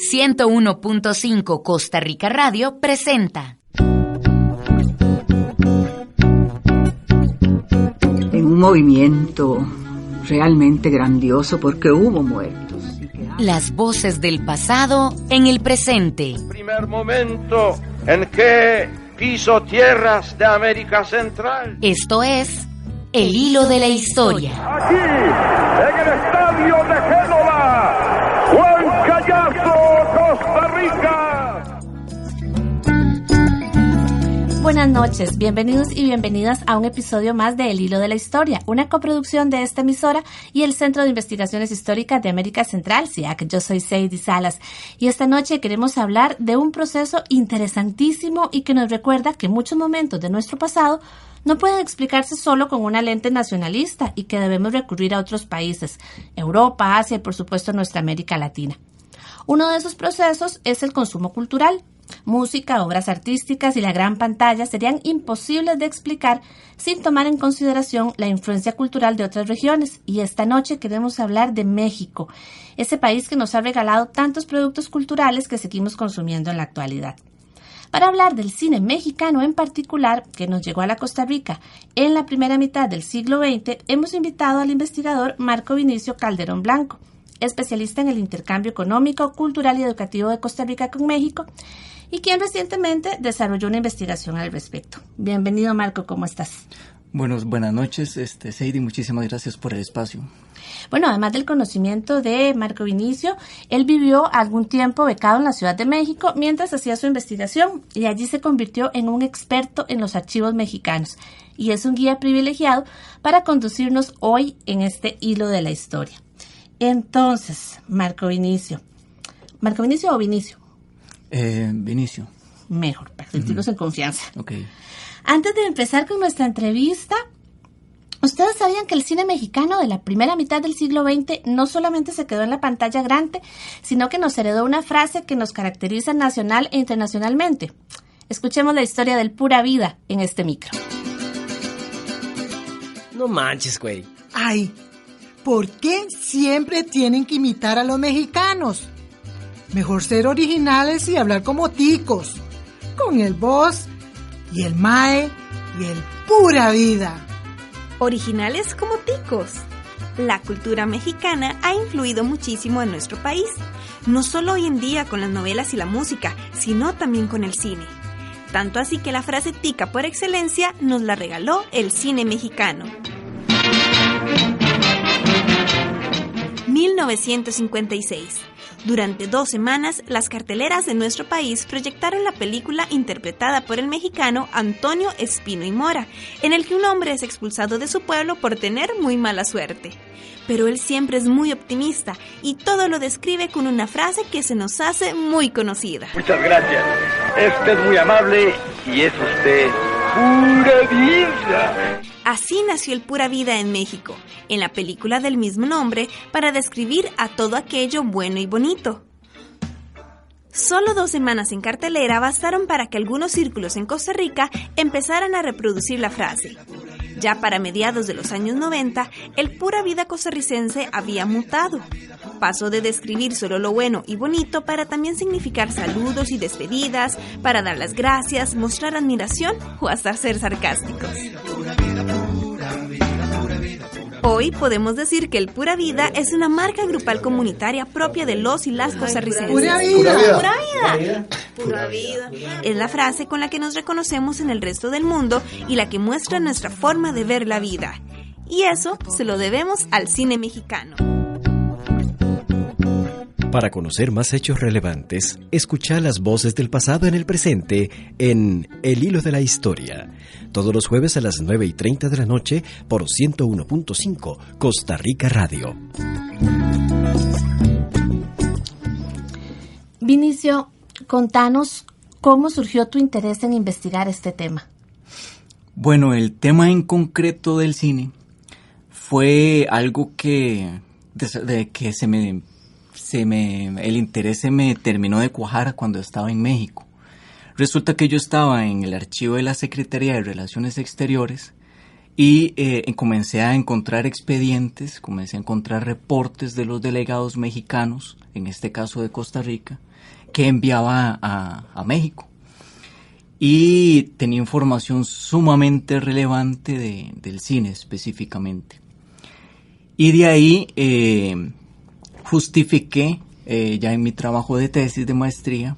101.5 Costa Rica Radio presenta. En un movimiento realmente grandioso porque hubo muertos. Las voces del pasado en el presente. El primer momento en que piso tierras de América Central. Esto es El Hilo de la Historia. Aquí, en el estadio de Génova, Juan Callazo, Costa Rica. Buenas noches, bienvenidos y bienvenidas a un episodio más de El Hilo de la Historia, una coproducción de esta emisora y el Centro de Investigaciones Históricas de América Central, CIAC. Yo soy Seidy Salas y esta noche queremos hablar de un proceso interesantísimo y que nos recuerda que muchos momentos de nuestro pasado no pueden explicarse solo con una lente nacionalista y que debemos recurrir a otros países, Europa, Asia y por supuesto nuestra América Latina. Uno de esos procesos es el consumo cultural. Música, obras artísticas y la gran pantalla serían imposibles de explicar sin tomar en consideración la influencia cultural de otras regiones. Y esta noche queremos hablar de México, ese país que nos ha regalado tantos productos culturales que seguimos consumiendo en la actualidad. Para hablar del cine mexicano en particular, que nos llegó a la Costa Rica en la primera mitad del siglo XX, hemos invitado al investigador Marco Vinicio Calderón Blanco, especialista en el intercambio económico, cultural y educativo de Costa Rica con México, y quien recientemente desarrolló una investigación al respecto. Bienvenido, Marco, ¿cómo estás? Buenas noches, Seidy, muchísimas gracias por el espacio. Bueno, además del conocimiento de Marco Vinicio, él vivió algún tiempo becado en la Ciudad de México mientras hacía su investigación y allí se convirtió en un experto en los archivos mexicanos y es un guía privilegiado para conducirnos hoy en este hilo de la historia. Entonces, Marco Vinicio o Vinicio? Vinicio. Mejor, para sentirnos en confianza. Ok. Antes de empezar con nuestra entrevista, ¿ustedes sabían que el cine mexicano de la primera mitad del siglo XX no solamente se quedó en la pantalla grande, sino que nos heredó una frase que nos caracteriza nacional e internacionalmente? Escuchemos la historia del Pura Vida en este micro. No manches, güey. Ay, ¿por qué siempre tienen que imitar a los mexicanos? Mejor ser originales y hablar como ticos, con el vos y el mae y el Pura Vida. Originales como ticos. La cultura mexicana ha influido muchísimo en nuestro país, no solo hoy en día con las novelas y la música, sino también con el cine. Tanto así que la frase tica por excelencia nos la regaló el cine mexicano. 1956. Durante 2 semanas, las carteleras de nuestro país proyectaron la película interpretada por el mexicano Antonio Espino y Mora, en el que un hombre es expulsado de su pueblo por tener muy mala suerte. Pero él siempre es muy optimista y todo lo describe con una frase que se nos hace muy conocida. Muchas gracias. Es usted muy amable y es usted pura vida. Así nació el Pura Vida en México, en la película del mismo nombre, para describir a todo aquello bueno y bonito. Solo 2 semanas en cartelera bastaron para que algunos círculos en Costa Rica empezaran a reproducir la frase. Ya para mediados de los años 90, el Pura Vida costarricense había mutado. Pasó de describir solo lo bueno y bonito para también significar saludos y despedidas, para dar las gracias, mostrar admiración o hasta ser sarcásticos. Hoy podemos decir que el Pura Vida es una marca grupal comunitaria propia de los y las costarricenses. ¡Pura vida! ¡Pura vida! ¡Pura vida! Es la frase con la que nos reconocemos en el resto del mundo y la que muestra nuestra forma de ver la vida. Y eso se lo debemos al cine mexicano. Para conocer más hechos relevantes, escucha las voces del pasado en el presente en El Hilo de la Historia. Todos los jueves a las 9:30 de la noche por 101.5 Costa Rica Radio. Vinicio, contanos cómo surgió tu interés en investigar este tema. Bueno, el tema en concreto del cine fue algo que el interés se me terminó de cuajar cuando estaba en México. Resulta que yo estaba en el archivo de la Secretaría de Relaciones Exteriores y comencé a encontrar expedientes, comencé a encontrar reportes de los delegados mexicanos, en este caso de Costa Rica, que enviaba a México. Y tenía información sumamente relevante del cine específicamente. Y de ahí justifiqué, ya en mi trabajo de tesis de maestría,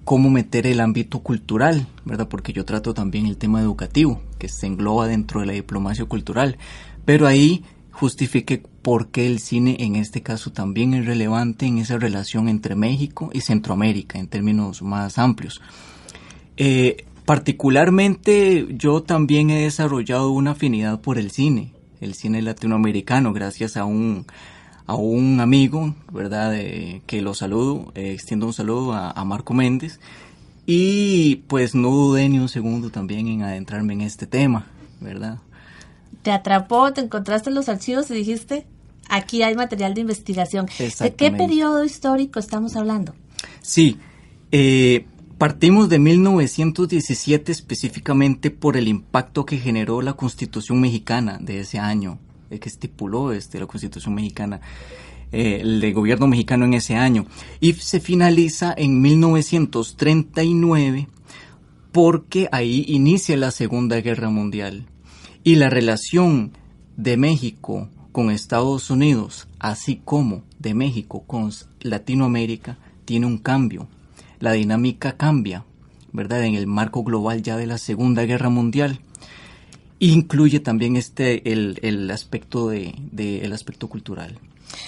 cómo meter el ámbito cultural, ¿verdad? Porque yo trato también el tema educativo, que se engloba dentro de la diplomacia cultural. Pero ahí justifiqué por qué el cine en este caso también es relevante en esa relación entre México y Centroamérica, en términos más amplios. Particularmente yo también he desarrollado una afinidad por el cine latinoamericano, gracias a un amigo, ¿verdad? Que lo saludo, extiendo un saludo a Marco Méndez, y pues no dudé ni un segundo también en adentrarme en este tema, ¿verdad? Te atrapó, te encontraste en los archivos y dijiste, aquí hay material de investigación. ¿De qué periodo histórico estamos hablando? Sí, partimos de 1917 específicamente por el impacto que generó la Constitución mexicana de ese año, que estipuló la Constitución mexicana, el de gobierno mexicano en ese año, y se finaliza en 1939 porque ahí inicia la Segunda Guerra Mundial y la relación de México con Estados Unidos, así como de México con Latinoamérica, tiene un cambio. La dinámica cambia, ¿verdad? En el marco global ya de la Segunda Guerra Mundial. Incluye también el aspecto el aspecto cultural.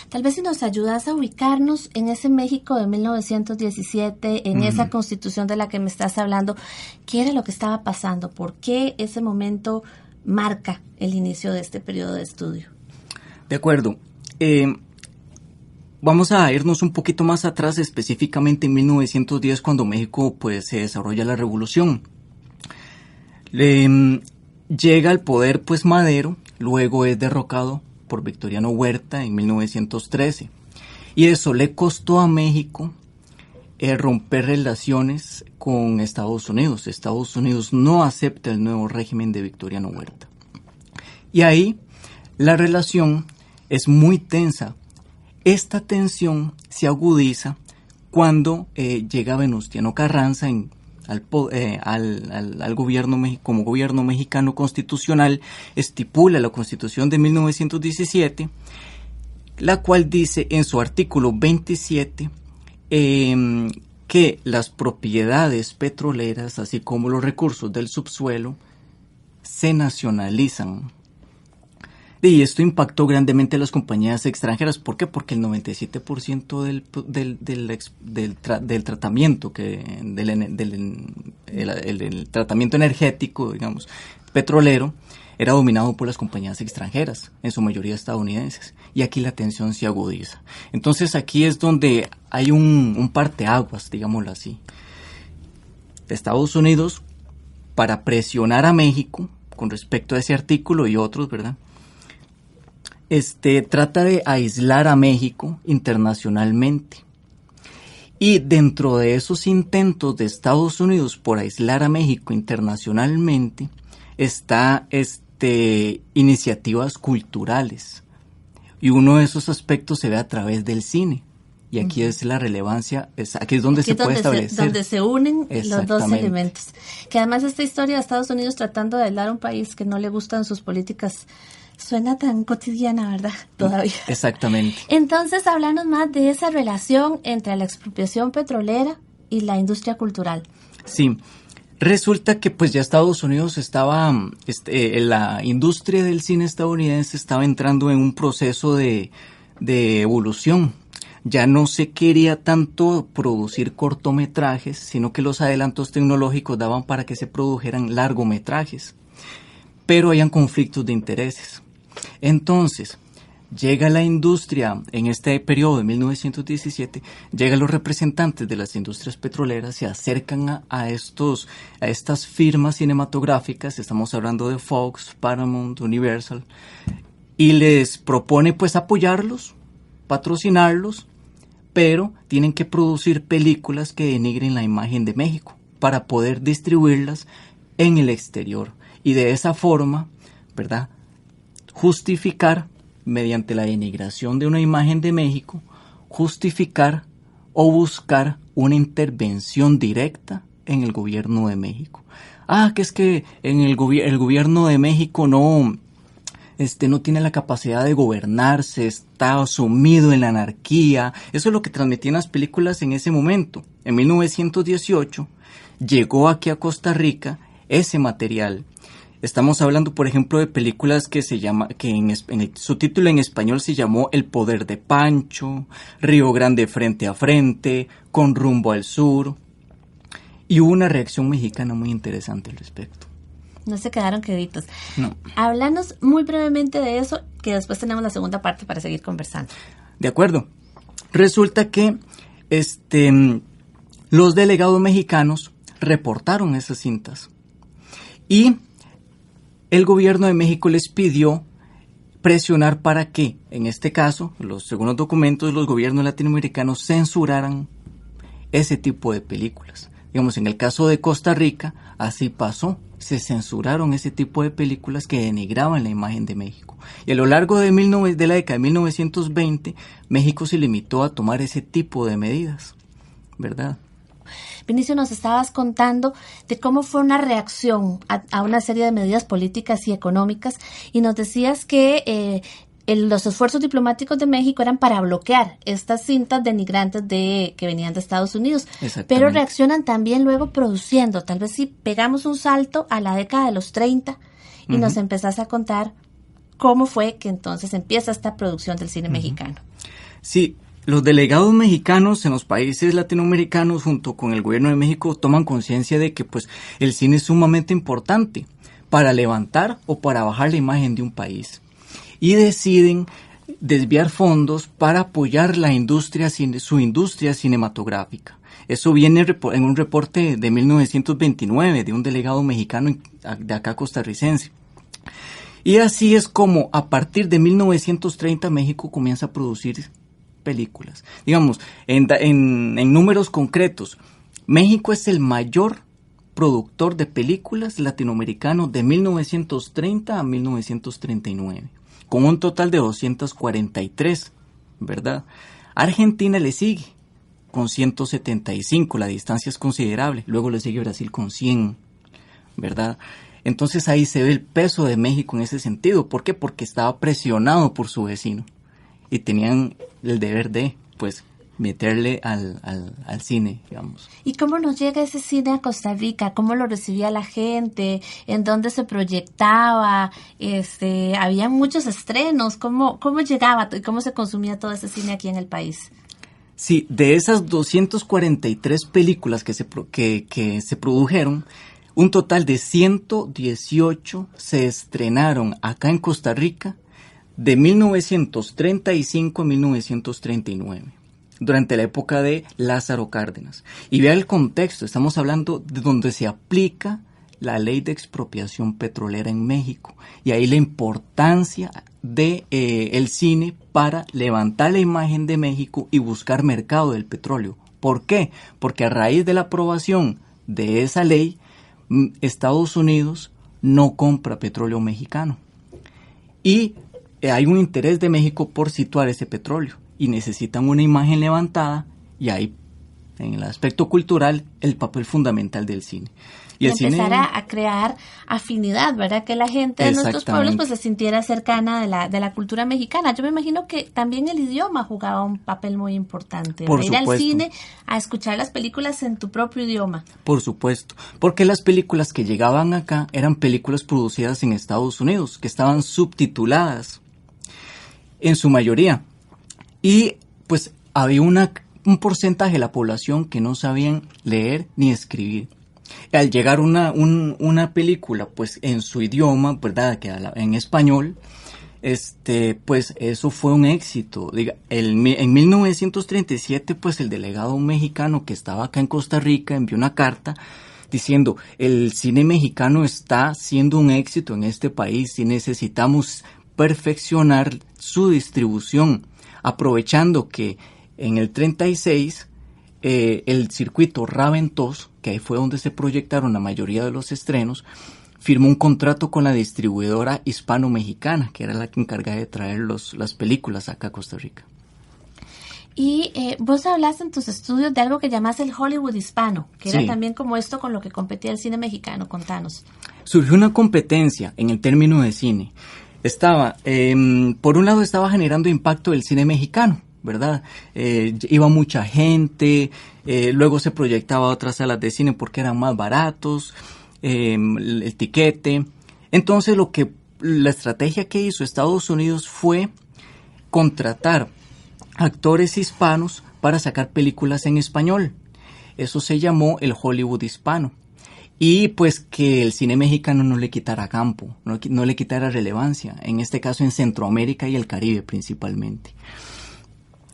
Tal vez si nos ayudas a ubicarnos en ese México de 1917, en esa Constitución de la que me estás hablando, ¿qué era lo que estaba pasando? ¿Por qué ese momento marca el inicio de este periodo de estudio? De acuerdo. Vamos a irnos un poquito más atrás, específicamente en 1910, cuando México pues se desarrolla la revolución. Llega al poder pues Madero, luego es derrocado por Victoriano Huerta en 1913. Y eso le costó a México romper relaciones con Estados Unidos. Estados Unidos no acepta el nuevo régimen de Victoriano Huerta. Y ahí la relación es muy tensa. Esta tensión se agudiza cuando llega Venustiano Carranza al gobierno como gobierno mexicano constitucional, estipula la Constitución de 1917, la cual dice en su artículo 27 que las propiedades petroleras, así como los recursos del subsuelo, se nacionalizan. Y esto impactó grandemente a las compañías extranjeras. ¿Por qué? Porque el 97% del tratamiento, el tratamiento energético, digamos, petrolero, era dominado por las compañías extranjeras, en su mayoría estadounidenses. Y aquí la tensión se agudiza. Entonces aquí es donde hay un parteaguas, digámoslo así. Estados Unidos, para presionar a México con respecto a ese artículo y otros, ¿verdad?, trata de aislar a México internacionalmente. Y dentro de esos intentos de Estados Unidos por aislar a México internacionalmente está iniciativas culturales. Y uno de esos aspectos se ve a través del cine. Y aquí es la relevancia, aquí es donde se puede establecer. Donde se unen los dos elementos. Que además esta historia de Estados Unidos tratando de aislar a un país que no le gustan sus políticas suena tan cotidiana, ¿verdad? Todavía. Exactamente. Entonces, háblanos más de esa relación entre la expropiación petrolera y la industria cultural. Sí. Resulta que pues ya Estados Unidos estaba, la industria del cine estadounidense estaba entrando en un proceso de evolución. Ya no se quería tanto producir cortometrajes, sino que los adelantos tecnológicos daban para que se produjeran largometrajes. Pero habían conflictos de intereses. Entonces, llega la industria, en este periodo de 1917, llegan los representantes de las industrias petroleras, se acercan a estas firmas cinematográficas, estamos hablando de Fox, Paramount, Universal, y les propone pues apoyarlos, patrocinarlos, pero tienen que producir películas que denigren la imagen de México para poder distribuirlas en el exterior. Y de esa forma ¿verdad?, justificar, mediante la denigración de una imagen de México, justificar o buscar una intervención directa en el gobierno de México. Que es que en el gobierno de México no tiene la capacidad de gobernarse, está sumido en la anarquía. Eso es lo que transmitían las películas en ese momento. En 1918 llegó aquí a Costa Rica ese material. Estamos hablando, por ejemplo, de películas que su título en español se llamó El poder de Pancho, Río Grande frente a frente, Con rumbo al sur. Y hubo una reacción mexicana muy interesante al respecto. No se quedaron queditos. No. Háblanos muy brevemente de eso, que después tenemos la segunda parte para seguir conversando. De acuerdo. Resulta que los delegados mexicanos reportaron esas cintas. Y el gobierno de México les pidió presionar para que, en este caso, según los documentos, los gobiernos latinoamericanos censuraran ese tipo de películas. Digamos, en el caso de Costa Rica, así pasó. Se censuraron ese tipo de películas que denigraban la imagen de México. Y a lo largo de la década de 1920, México se limitó a tomar ese tipo de medidas, ¿verdad? Vinicio, nos estabas contando de cómo fue una reacción a una serie de medidas políticas y económicas, y nos decías que los esfuerzos diplomáticos de México eran para bloquear estas cintas denigrantes que venían de Estados Unidos, pero reaccionan también luego produciendo. Tal vez si pegamos un salto a la década de los 30 y nos empezás a contar cómo fue que entonces empieza esta producción del cine mexicano. Sí. Los delegados mexicanos en los países latinoamericanos, junto con el gobierno de México, toman conciencia de que pues el cine es sumamente importante para levantar o para bajar la imagen de un país. Y deciden desviar fondos para apoyar su industria cinematográfica. Eso viene en un reporte de 1929 de un delegado mexicano de acá costarricense. Y así es como a partir de 1930 México comienza a producir películas. Digamos, en números concretos, México es el mayor productor de películas latinoamericanos de 1930 a 1939, con un total de 243, ¿verdad? Argentina le sigue con 175, la distancia es considerable. Luego le sigue Brasil con 100, ¿verdad? Entonces ahí se ve el peso de México en ese sentido. ¿Por qué? Porque estaba presionado por su vecino. Y tenían el deber de, pues, meterle al cine, digamos. ¿Y cómo nos llega ese cine a Costa Rica? ¿Cómo lo recibía la gente? ¿En dónde se proyectaba? Había muchos estrenos. ¿Cómo llegaba y cómo se consumía todo ese cine aquí en el país? Sí, de esas 243 películas que se produjeron, un total de 118 se estrenaron acá en Costa Rica de 1935 a 1939, durante la época de Lázaro Cárdenas. Y vea el contexto, estamos hablando de donde se aplica la ley de expropiación petrolera en México, y ahí la importancia de el cine para levantar la imagen de México y buscar mercado del petróleo. ¿Por qué? Porque a raíz de la aprobación de esa ley, Estados Unidos no compra petróleo mexicano. Y hay un interés de México por situar ese petróleo y necesitan una imagen levantada, y ahí, en el aspecto cultural, el papel fundamental del cine. Y empezar a crear afinidad, ¿verdad? Que la gente de nuestros pueblos pues se sintiera cercana de la cultura mexicana. Yo me imagino que también el idioma jugaba un papel muy importante. Por ir supuesto. Al cine a escuchar las películas en tu propio idioma. Por supuesto, porque las películas que llegaban acá eran películas producidas en Estados Unidos, que estaban subtituladas en su mayoría. Y pues había un porcentaje de la población que no sabían leer ni escribir. Al llegar una película pues en su idioma, ¿verdad?, que en español, pues eso fue un éxito. En 1937 pues el delegado mexicano que estaba acá en Costa Rica envió una carta diciendo: el cine mexicano está siendo un éxito en este país y necesitamos perfeccionar su distribución, aprovechando que en el 36 el circuito Raventós, que ahí fue donde se proyectaron la mayoría de los estrenos, firmó un contrato con la distribuidora hispano-mexicana, que era la que encargaba de traer las películas acá a Costa Rica. Y vos hablaste en tus estudios de algo que llamas el Hollywood hispano, que era Sí. también como esto con lo que competía el cine mexicano. Contanos. Surgió una competencia en el término de cine. Por un lado estaba generando impacto el cine mexicano, ¿verdad? Iba mucha gente, luego se proyectaba a otras salas de cine porque eran más baratos, el tiquete. Entonces la estrategia que hizo Estados Unidos fue contratar actores hispanos para sacar películas en español. Eso se llamó el Hollywood hispano. Y pues que el cine mexicano no le quitara campo, no le quitara relevancia, en este caso en Centroamérica y el Caribe principalmente.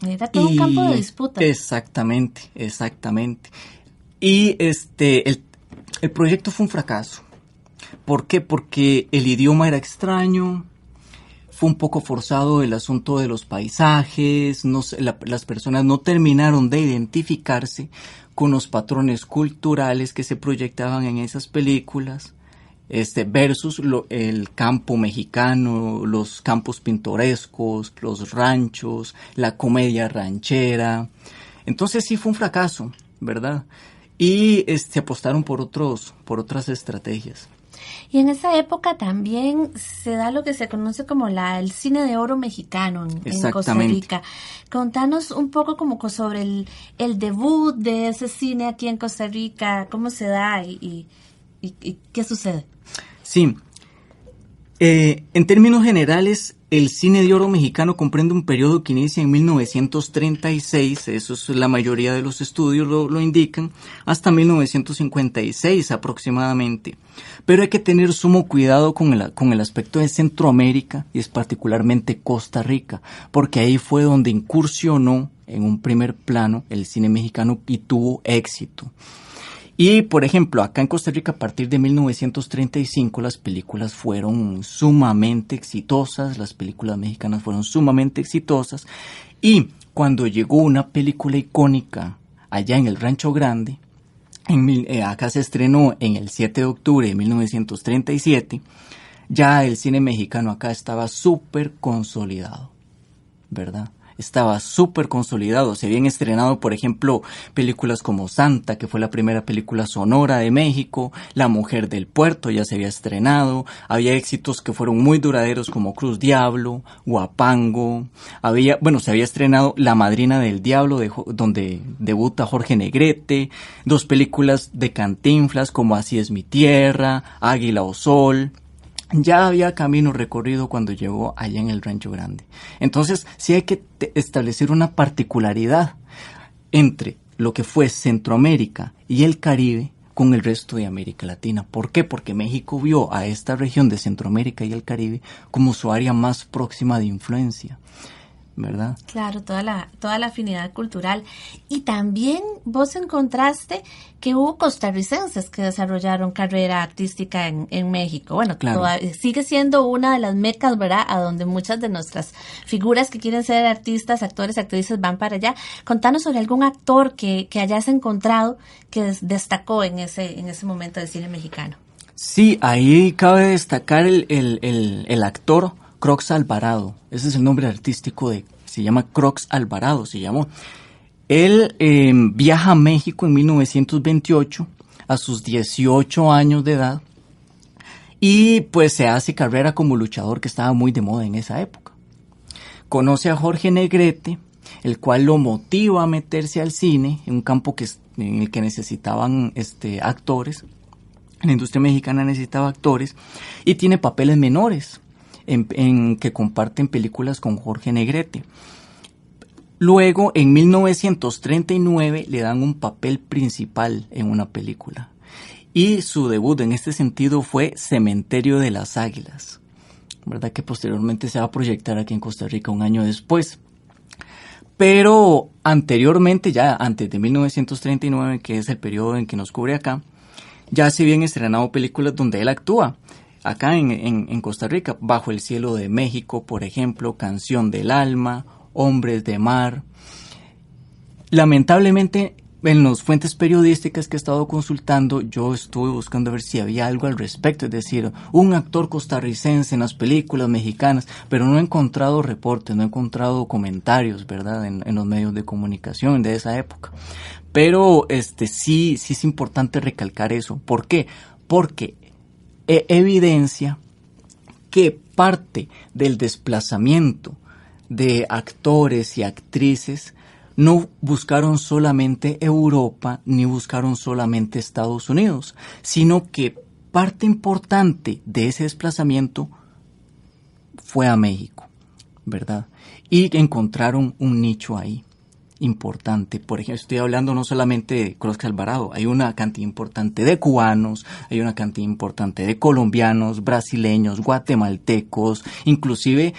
Era todo un campo de disputa. Exactamente. Y el proyecto fue un fracaso. ¿Por qué? Porque el idioma era extraño, fue un poco forzado el asunto de los paisajes, las personas no terminaron de identificarse con los patrones culturales que se proyectaban en esas películas, versus el campo mexicano, los campos pintorescos, los ranchos, la comedia ranchera. Entonces sí fue un fracaso, ¿verdad? Y se apostaron por otras estrategias. Y en esa época también se da lo que se conoce como el cine de oro mexicano en Costa Rica. Contanos un poco como sobre el debut de ese cine aquí en Costa Rica, cómo se da y qué sucede. Sí, en términos generales, el cine de oro mexicano comprende un periodo que inicia en 1936, eso es la mayoría de los estudios lo indican, hasta 1956 aproximadamente. Pero hay que tener sumo cuidado con el aspecto de Centroamérica y es particularmente Costa Rica, porque ahí fue donde incursionó en un primer plano el cine mexicano y tuvo éxito. Y, por ejemplo, acá en Costa Rica, a partir de 1935, las películas fueron sumamente exitosas, las películas mexicanas fueron sumamente exitosas, y cuando llegó una película icónica allá en el Rancho Grande, acá se estrenó en el 7 de octubre de 1937, ya el cine mexicano acá estaba súper consolidado, ¿verdad? Estaba súper consolidado. Se habían estrenado, por ejemplo, películas como Santa, que fue la primera película sonora de México, La Mujer del Puerto ya se había estrenado, había éxitos que fueron muy duraderos como Cruz Diablo, Guapango, se había estrenado La Madrina del Diablo, donde debuta Jorge Negrete, 2 películas de Cantinflas como Así es mi tierra, Águila o Sol. Ya había camino recorrido cuando llegó allá en el Rancho Grande. Entonces, sí hay que establecer una particularidad entre lo que fue Centroamérica y el Caribe con el resto de América Latina. ¿Por qué? Porque México vio a esta región de Centroamérica y el Caribe como su área más próxima de influencia, ¿verdad? Claro, toda la afinidad cultural. Y también vos encontraste que hubo costarricenses que desarrollaron carrera artística en México. Bueno, claro. Sigue siendo una de las mecas, ¿verdad?, a donde muchas de nuestras figuras que quieren ser artistas, actores, actrices van para allá. Contanos sobre algún actor que hayas encontrado que destacó en ese momento del cine mexicano. Sí, ahí cabe destacar el actor Crox Alvarado. Ese es el nombre artístico se llama Crox Alvarado, se llamó. Él viaja a México en 1928 a sus 18 años de edad y pues se hace carrera como luchador, que estaba muy de moda en esa época. Conoce a Jorge Negrete, el cual lo motiva a meterse al cine, en un campo en el que necesitaban actores. La industria mexicana necesitaba actores y tiene papeles menores en que comparten películas con Jorge Negrete. Luego, en 1939, le dan un papel principal en una película. Y su debut en este sentido fue Cementerio de las Águilas, ¿verdad? Que posteriormente se va a proyectar aquí en Costa Rica un año después. Pero anteriormente, ya antes de 1939, que es el periodo en que nos cubre acá, ya se habían estrenado películas donde él actúa. Acá en Costa Rica, Bajo el Cielo de México, por ejemplo, Canción del Alma, Hombres de Mar. Lamentablemente en las fuentes periodísticas que he estado consultando, yo estuve buscando a ver si había algo al respecto, es decir, un actor costarricense en las películas mexicanas, pero no he encontrado reportes, no he encontrado comentarios, ¿verdad?, en los medios de comunicación de esa época. Pero sí es importante recalcar eso. ¿Por qué? Porque evidencia que parte del desplazamiento de actores y actrices no buscaron solamente Europa ni buscaron solamente Estados Unidos, sino que parte importante de ese desplazamiento fue a México, ¿verdad? Y encontraron un nicho ahí importante. Por ejemplo, estoy hablando no solamente de Crosca Alvarado, hay una cantidad importante de cubanos, hay una cantidad importante de colombianos, brasileños, guatemaltecos, inclusive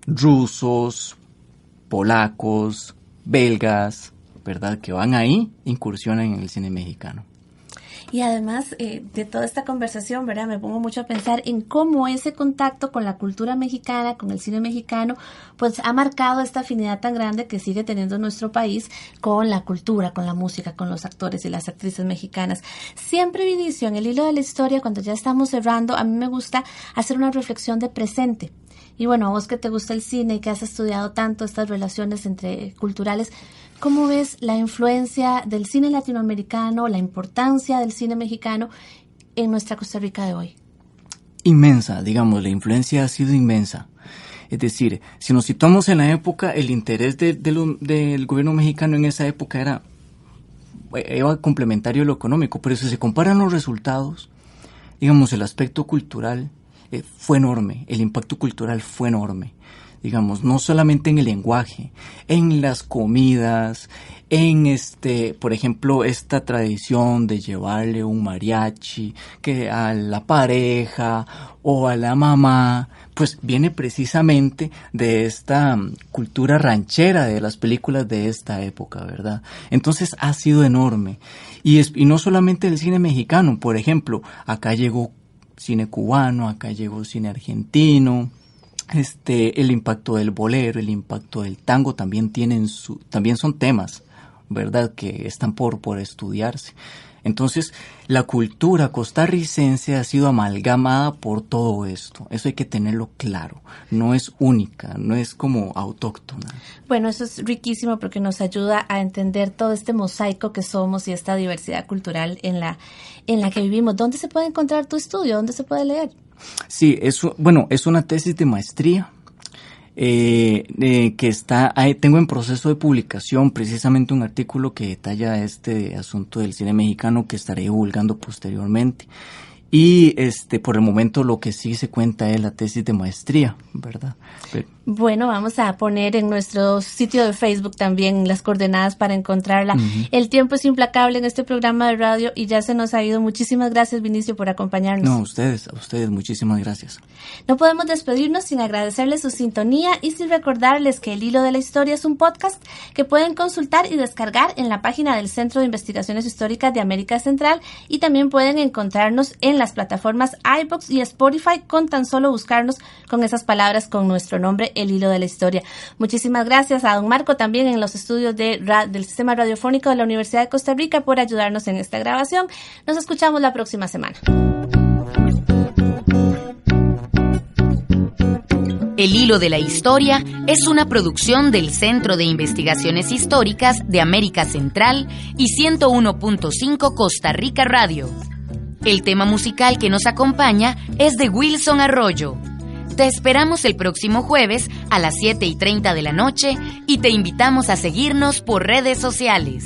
rusos, polacos, belgas, ¿verdad?, que van ahí, incursionan en el cine mexicano. Y además de toda esta conversación, ¿verdad?, me pongo mucho a pensar en cómo ese contacto con la cultura mexicana, con el cine mexicano, pues ha marcado esta afinidad tan grande que sigue teniendo nuestro país con la cultura, con la música, con los actores y las actrices mexicanas. Siempre, Vinicio, en el hilo de la historia, cuando ya estamos cerrando, a mí me gusta hacer una reflexión de presente. Y bueno, a vos que te gusta el cine y que has estudiado tanto estas relaciones entre culturales, ¿cómo ves la influencia del cine latinoamericano, la importancia del cine mexicano en nuestra Costa Rica de hoy? Inmensa, digamos, la influencia ha sido inmensa. Es decir, si nos situamos en la época, el interés del gobierno mexicano en esa época era complementario a lo económico, pero si se comparan los resultados, digamos, el aspecto cultural fue enorme, el impacto cultural fue enorme, digamos, no solamente en el lenguaje, en las comidas, en por ejemplo, esta tradición de llevarle un mariachi que a la pareja o a la mamá, pues viene precisamente de esta cultura ranchera de las películas de esta época, ¿verdad? Entonces ha sido enorme, y no solamente el cine mexicano, por ejemplo, acá llegó cine cubano, acá llegó cine argentino, el impacto del bolero, el impacto del tango también son temas, ¿verdad?, que están por estudiarse. Entonces, la cultura costarricense ha sido amalgamada por todo esto. Eso hay que tenerlo claro. No es única, no es como autóctona. Bueno, eso es riquísimo porque nos ayuda a entender todo este mosaico que somos y esta diversidad cultural en la que vivimos. ¿Dónde se puede encontrar tu estudio? ¿Dónde se puede leer? Sí, es una tesis de maestría que tengo en proceso de publicación, precisamente un artículo que detalla este asunto del cine mexicano que estaré divulgando posteriormente. Y por el momento lo que sí se cuenta es la tesis de maestría, ¿verdad? Bueno, vamos a poner en nuestro sitio de Facebook también las coordenadas para encontrarla. Uh-huh. El tiempo es implacable en este programa de radio y ya se nos ha ido. Muchísimas gracias, Vinicio, por acompañarnos. No, a ustedes, muchísimas gracias. No podemos despedirnos sin agradecerles su sintonía y sin recordarles que El Hilo de la Historia es un podcast que pueden consultar y descargar en la página del Centro de Investigaciones Históricas de América Central, y también pueden encontrarnos en las plataformas iVoox y Spotify con tan solo buscarnos con esas palabras con nuestro nombre, El Hilo de la Historia. Muchísimas gracias a don Marco también en los estudios del Sistema Radiofónico de la Universidad de Costa Rica por ayudarnos en esta grabación. Nos escuchamos la próxima semana. El Hilo de la Historia es una producción del Centro de Investigaciones Históricas de América Central y 101.5 Costa Rica Radio. El tema musical que nos acompaña es de Wilson Arroyo. Te esperamos el próximo jueves a las 7:30 de la noche y te invitamos a seguirnos por redes sociales.